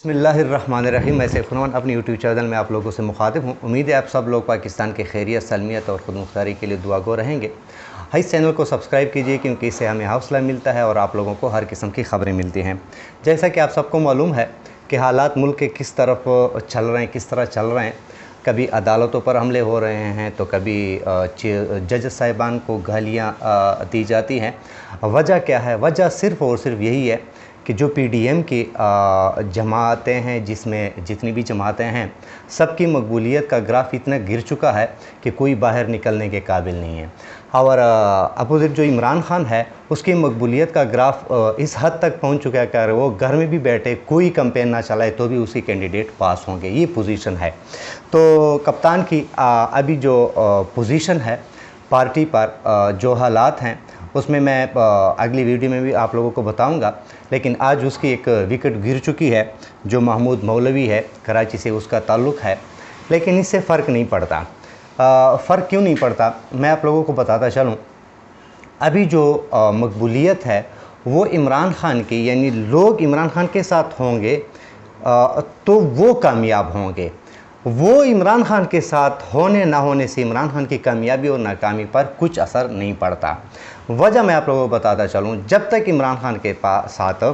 बिस्मिल्लाहिर्रहमानिर्रहीम। मैं सैफ रहमान अपनी यूट्यूब चैनल में आप लोगों से मुखातिब हूँ। उम्मीद है आप सब लोग पाकिस्तान के खैरियत, सलमियत और ख़ुद मुख्तारी के लिए दुआगो रहेंगे। इस चैनल को सब्सक्राइब कीजिए क्योंकि इससे हमें हौसला मिलता है और आप लोगों को हर किस्म की ख़बरें मिलती हैं। जैसा कि आप सबको मालूम है कि हालात मुल्क के किस तरफ चल रहे हैं, किस तरह चल रहे हैं। कभी अदालतों पर हमले हो रहे हैं तो कभी जज साहिबान को गालियाँ दी जाती हैं। वजह क्या है? वजह सिर्फ़ और सिर्फ यही है कि जो पीडीएम की जमातें हैं, जिसमें जितनी भी जमातें हैं, सबकी मकबूलियत का ग्राफ इतना गिर चुका है कि कोई बाहर निकलने के काबिल नहीं है। और अपोजिट जो इमरान खान है उसकी मकबूलियत का ग्राफ इस हद तक पहुंच चुका है कि वो घर में भी बैठे कोई कैंपेन ना चलाए तो भी उसी कैंडिडेट पास होंगे। ये पोजीशन है। तो कप्तान की अभी जो पोजीशन है पार्टी पर, जो हालात हैं उसमें मैं अगली वीडियो में भी आप लोगों को बताऊंगा। लेकिन आज उसकी एक विकेट गिर चुकी है। जो महमूद मौलवी है, कराची से उसका ताल्लुक़ है, लेकिन इससे फ़र्क नहीं पड़ता। फ़र्क क्यों नहीं पड़ता मैं आप लोगों को बताता चलूँ। अभी जो मकबूलियत है वो इमरान खान की, यानी लोग इमरान खान के साथ होंगे तो वो कामयाब होंगे। वो इमरान खान के साथ होने ना होने से इमरान खान की कामयाबी और नाकामी पर कुछ असर नहीं पड़ता। वजह मैं आप लोगों को बताता चलूँ। जब तक इमरान खान के साथ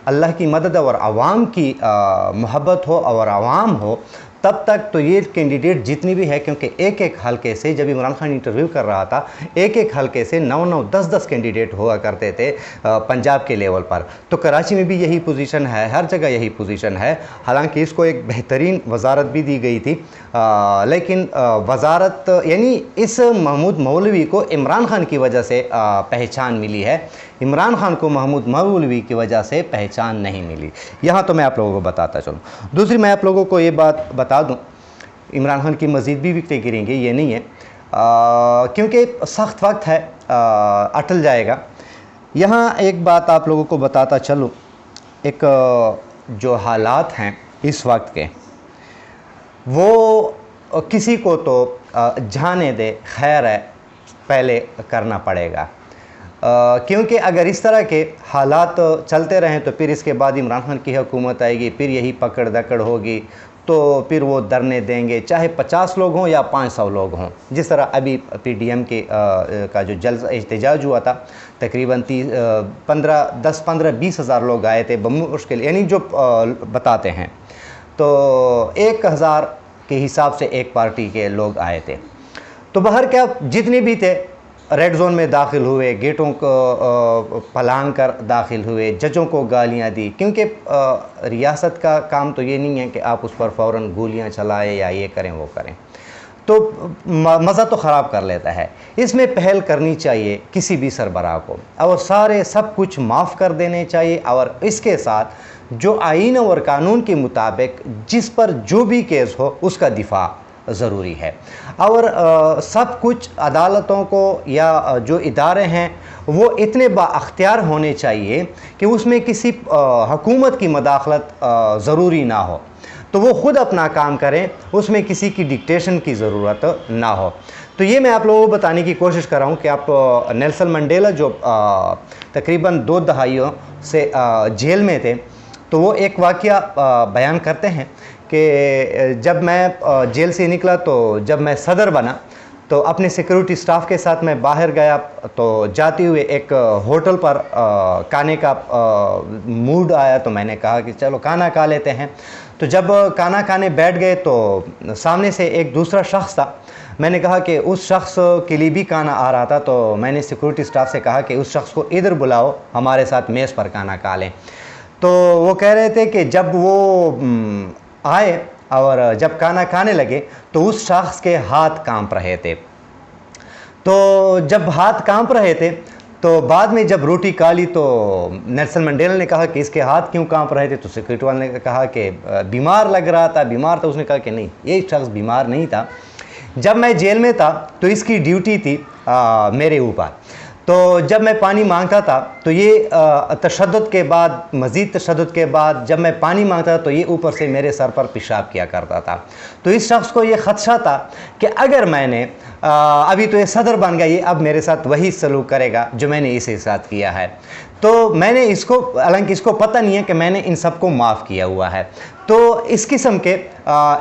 अल्लाह की मदद और आवाम की मोहब्बत हो और आवाम हो, तब तक तो ये कैंडिडेट जितनी भी है, क्योंकि एक एक हलके से जब इमरान खान इंटरव्यू कर रहा था, एक एक हलके से 9-9, 10-10 कैंडिडेट हुआ करते थे पंजाब के लेवल पर। तो कराची में भी यही पोजीशन है, हर जगह यही पोजीशन है। हालांकि इसको एक बेहतरीन वजारत भी दी गई थी, लेकिन वजारत यानी इस महमूद मौलवी को इमरान खान की वजह से पहचान मिली है। इमरान खान को महमूद मौलवी की वजह से पहचान नहीं मिली। यहाँ तो मैं आप लोगों को बताता चलूँ। दूसरी मैं आप लोगों को ये बात बता दूँ, इमरान खान की मज़ीद भी विकेटें गिरेंगी, ये नहीं है, क्योंकि सख्त वक्त है, अटल जाएगा। यहाँ एक बात आप लोगों को बताता चलूँ, एक जो हालात हैं इस वक्त के, वो किसी को तो जाने दे, खैर है, पहले करना पड़ेगा। क्योंकि अगर इस तरह के हालात चलते रहें तो फिर इसके बाद इमरान खान की हुकूमत आएगी, फिर यही पकड़ दकड़ होगी, तो फिर वो धरने देंगे, चाहे 50 लोग हों या 500 लोग हों। जिस तरह अभी पीडीएम के का जो जल्सा एहतजाज हुआ था, तकरीबन 10-15-20 हज़ार लोग आए थे बमुश्किल, यानी जो बताते हैं तो 1000 के हिसाब से एक पार्टी के लोग आए थे। तो बाहर क्या जितने भी थे रेड जोन में दाखिल हुए, गेटों को पलांग कर दाखिल हुए, जजों को गालियां दी। क्योंकि रियासत का काम तो ये नहीं है कि आप उस पर फ़ौरन गोलियां चलाएं या ये करें वो करें, तो मज़ा तो ख़राब कर लेता है। इसमें पहल करनी चाहिए किसी भी सरबराह को, और सारे सब कुछ माफ़ कर देने चाहिए। और इसके साथ जो आईन और कानून के मुताबिक जिस पर जो भी केस हो उसका दिफा ज़रूरी है। और सब कुछ अदालतों को या जो इदारे हैं वो इतने बाअख्तियार होने चाहिए कि उसमें किसी हुकूमत की मदाखलत ज़रूरी ना हो, तो वो ख़ुद अपना काम करें, उसमें किसी की डिक्टेशन की ज़रूरत ना हो। तो ये मैं आप लोगों को बताने की कोशिश कर रहा हूँ कि आप नेल्सन मंडेला जो तकरीबन 2 दहाइयों से जेल में थे, तो वो एक वाक़या बयान करते हैं कि जब मैं जेल से निकला, तो जब मैं सदर बना तो अपने सिक्योरिटी स्टाफ के साथ मैं बाहर गया, तो जाते हुए एक होटल पर खाने का मूड आया, तो मैंने कहा कि चलो खाना खा लेते हैं। तो जब खाना खाने बैठ गए तो सामने से एक दूसरा शख्स था। मैंने कहा कि उस शख्स के लिए भी खाना आ रहा था, तो मैंने सिक्योरिटी स्टाफ से कहा कि उस शख्स को इधर बुलाओ, हमारे साथ मेज़ पर खाना खा लें। तो वो कह रहे थे कि जब वो आए और जब खाना खाने लगे तो उस शख्स के हाथ कांप रहे थे। तो जब हाथ कांप रहे थे तो बाद में जब रोटी खा ली तो नेल्सन मंडेला ने कहा कि इसके हाथ क्यों कांप रहे थे, तो सिक्योरिटी वाले ने कहा कि बीमार लग रहा था। बीमार था? उसने कहा कि नहीं, ये शख्स बीमार नहीं था। जब मैं जेल में था तो इसकी ड्यूटी थी मेरे ऊपर। तो जब मैं पानी मांगता था तो ये तशद्दुद के बाद, मज़ीद तशद्दुद के बाद जब मैं पानी मांगता था तो ये ऊपर से मेरे सर पर पेशाब किया करता था। तो इस शख्स को ये ख़दशा था कि अगर मैंने अभी तो ये सदर बन गया, ये अब मेरे साथ वही सलूक करेगा जो मैंने इसके साथ किया है। तो मैंने इसको, हालांकि इसको पता नहीं है कि मैंने इन सबको माफ़ किया हुआ है। तो इस किस्म के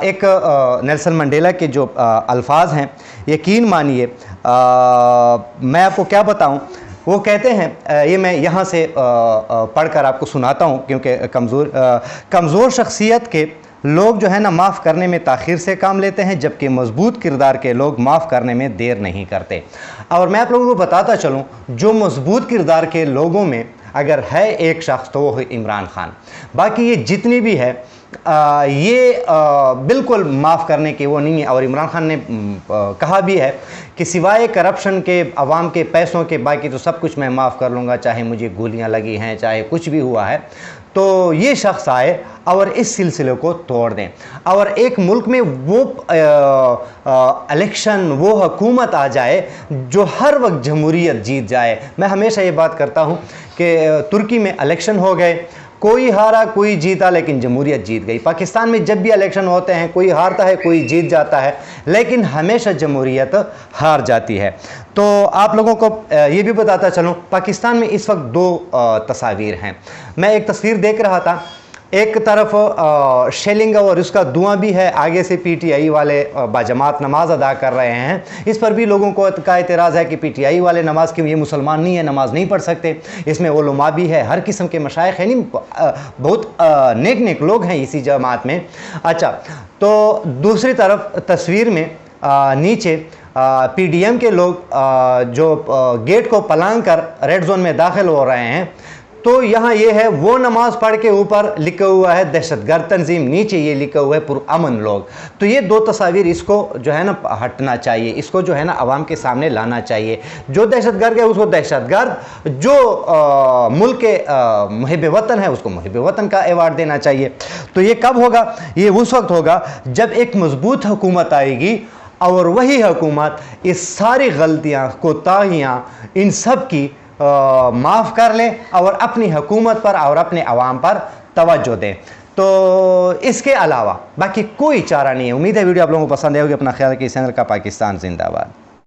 एक नेल्सन मंडेला के जो अल्फाज हैं, यकीन मानिए मैं आपको क्या बताऊं, वो कहते हैं, ये मैं यहाँ से पढ़कर आपको सुनाता हूँ, क्योंकि कमज़ोर शख्सियत के लोग जो है ना माफ़ करने में ताख़ीर से काम लेते हैं, जबकि मजबूत किरदार के लोग माफ़ करने में देर नहीं करते। और मैं आप लोगों को बताता चलूँ, जो मजबूत किरदार के लोगों में अगर है एक शख्स तो वो है इमरान खान। बाकी ये जितनी भी है ये बिल्कुल माफ़ करने की वो नहीं है। और इमरान खान ने कहा भी है कि सिवाय करप्शन के, अवाम के पैसों के, बाकी तो सब कुछ मैं माफ़ कर लूँगा, चाहे मुझे गोलियां लगी हैं, चाहे कुछ भी हुआ है। तो ये शख्स आए और इस सिलसिले को तोड़ दें और एक मुल्क में वो इलेक्शन, वो हुकूमत आ जाए जो हर वक्त जमहूरियत जीत जाए। मैं हमेशा ये बात करता हूँ कि तुर्की में इलेक्शन हो गए, कोई हारा कोई जीता, लेकिन जमहूरियत जीत गई। पाकिस्तान में जब भी इलेक्शन होते हैं कोई हारता है कोई जीत जाता है, लेकिन हमेशा जमहूरियत हार जाती है। तो आप लोगों को ये भी बताता चलूँ, पाकिस्तान में इस वक्त दो तस्वीर हैं। मैं एक तस्वीर देख रहा था, एक तरफ शेलिंग और उसका धुआं भी है, आगे से पीटीआई वाले बाजमात नमाज अदा कर रहे हैं। इस पर भी लोगों को का एतराज़ है कि पीटीआई वाले नमाज क्यों, ये मुसलमान नहीं है, नमाज नहीं पढ़ सकते। इसमें उलमा भी है, हर किस्म के मशाइख हैं, नहीं बहुत नेक नेक लोग हैं इसी जमात में। अच्छा, तो दूसरी तरफ तस्वीर में नीचे पीडीएम के लोग जो गेट को पलांग कर रेड जोन में दाखिल हो रहे हैं। तो यहाँ ये है, वो नमाज पढ़ के ऊपर लिखा हुआ है दहशतगर्द तंजीम, नीचे ये लिखा हुआ है पुरअमन लोग। तो ये दो तस्वीर, इसको जो है ना हटना चाहिए, इसको जो है ना आवाम के सामने लाना चाहिए। जो दहशतगर्द है उसको दहशतगर्द, जो मुल्क के मुहिब वतन है उसको मुहिब वतन का अवार्ड देना चाहिए। तो ये कब होगा? ये उस वक्त होगा जब एक मजबूत हुकूमत आएगी और वही हुकूमत इस सारी गलतियाँ, कोताहियाँ, इन सब की माफ़ कर ले और अपनी हुकूमत पर और अपने अवाम पर तवज्जो दें। तो इसके अलावा बाकी कोई चारा नहीं है। उम्मीद है वीडियो आप लोगों को पसंद आएगी। अपना ख्याल रखिए। इस चैनल का पाकिस्तान जिंदाबाद।